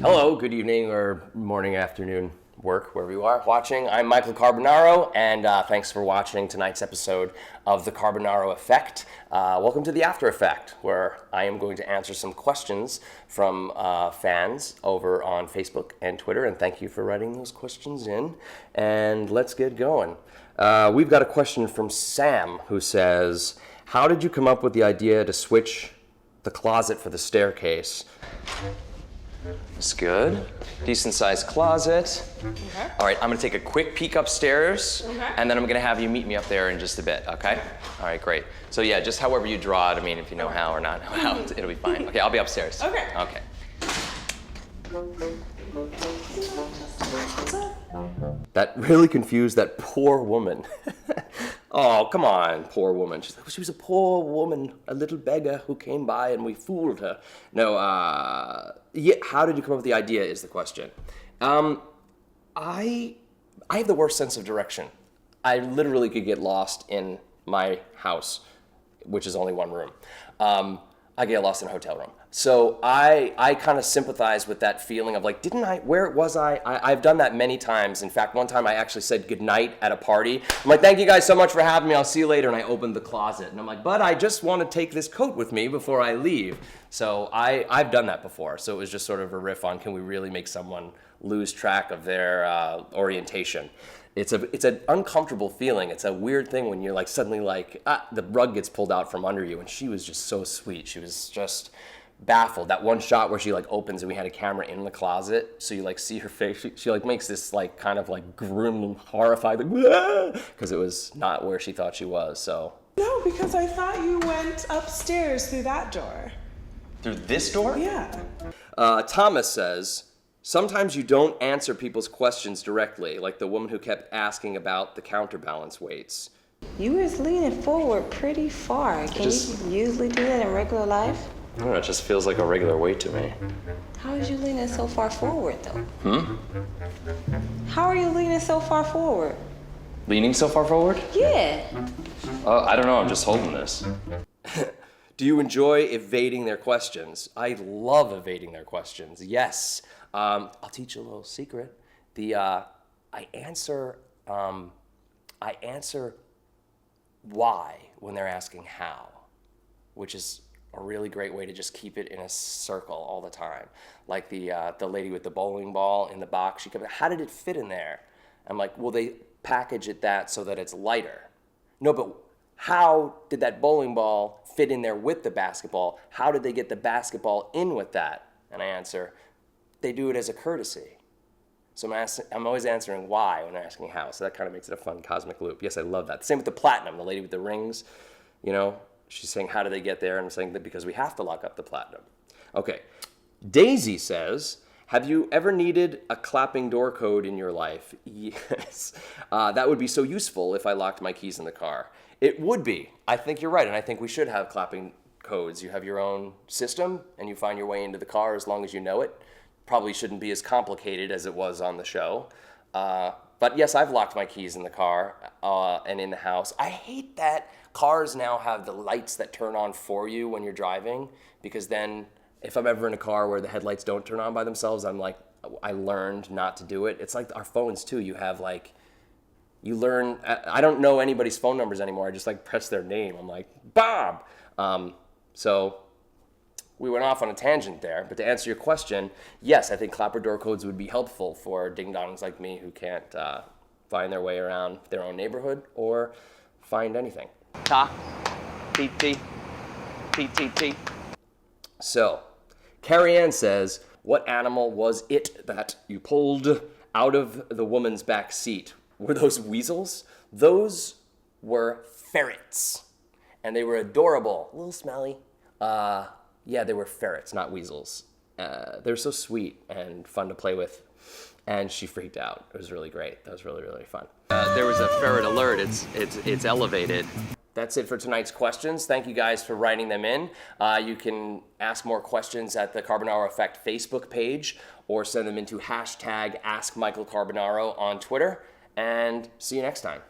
Hello, good evening or morning, afternoon, work, wherever you are watching. I'm Michael Carbonaro, and thanks for watching tonight's episode of the Carbonaro Effect. Welcome to the After Effect, where I am going to answer some questions from fans over on Facebook and Twitter, and thank you for writing those questions in. And let's get going. We've got a question from Sam, who says, how did you come up with the idea to switch the closet for the staircase? It's good. Decent sized closet. Okay. All right, I'm gonna take a quick peek upstairs, and then I'm gonna have you meet me up there in just a bit, okay? All right, great. So yeah, just however you draw it, I mean, if you know how or not know how, it'll be fine. Okay, I'll be upstairs. Okay. Okay. That really confused that poor woman. Oh, come on, poor woman. She was a poor woman, a little beggar who came by and we fooled her. No, yeah, how did you come up with the idea is the question. I have the worst sense of direction. I literally could get lost in my house, which is only one room. I get lost in a hotel room. So I kind of sympathize with that feeling of like, where was I? I've done that many times. In fact, one time I actually said goodnight at a party. I'm like, thank you guys so much for having me. I'll see you later. And I opened the closet. And I'm like, but I just want to take this coat with me before I leave. So I've done that before. So it was just sort of a riff on, can we really make someone lose track of their orientation? It's an uncomfortable feeling. It's a weird thing when you're like suddenly like, the rug gets pulled out from under you. And she was just so sweet. She was just baffled. That one shot where she like opens and we had a camera in the closet, so you like see her face. She like makes this like kind of like grim, horrified, like, because it was not where she thought she was. So no, because I thought you went upstairs through that door. Through this door? Yeah. Thomas says, sometimes you don't answer people's questions directly, like the woman who kept asking about the counterbalance weights. You was leaning forward pretty far. Can you usually do that in regular life? I don't know, it just feels like a regular weight to me. How is you leaning so far forward, though? How are you leaning so far forward? Leaning so far forward? Yeah. I don't know, I'm just holding this. Do you enjoy evading their questions? I love evading their questions, yes. I'll teach you a little secret. I answer why when they're asking how, which is a really great way to just keep it in a circle all the time. Like the lady with the bowling ball in the box, she kept, how did it fit in there? I'm like, well, they package it that so that it's lighter. No, but how did that bowling ball fit in there with the basketball? How did they get the basketball in with that? And I answer, they do it as a courtesy. So I'm always answering why when they're asking how. So that kind of makes it a fun cosmic loop. Yes, I love that. Same with the platinum, the lady with the rings, you know, she's saying, how do they get there? And I'm saying that because we have to lock up the platinum. Okay. Daisy says, have you ever needed a clapping door code in your life? Yes. That would be so useful if I locked my keys in the car. It would be. I think you're right. And I think we should have clapping codes. You have your own system and you find your way into the car as long as you know it. Probably shouldn't be as complicated as it was on the show. But yes, I've locked my keys in the car and in the house. I hate that cars now have the lights that turn on for you when you're driving, because then if I'm ever in a car where the headlights don't turn on by themselves, I'm like, I learned not to do it. It's like our phones too. You have like, you learn, I don't know anybody's phone numbers anymore. I just like press their name. I'm like, Bob. So we went off on a tangent there, but to answer your question, yes, I think clapper door codes would be helpful for ding-dongs like me who can't find their way around their own neighborhood or find anything. Ta, T. So, Carrie Ann says, what animal was it that you pulled out of the woman's back seat? Were those weasels? Those were ferrets, and they were adorable, a little smelly. Yeah, they were ferrets, not weasels. They're so sweet and fun to play with, and she freaked out. It was really great. That was really, really fun. There was a ferret alert. It's elevated. That's it for tonight's questions. Thank you guys for writing them in. You can ask more questions at the Carbonaro Effect Facebook page or send them into #AskMichaelCarbonaro on Twitter. And see you next time.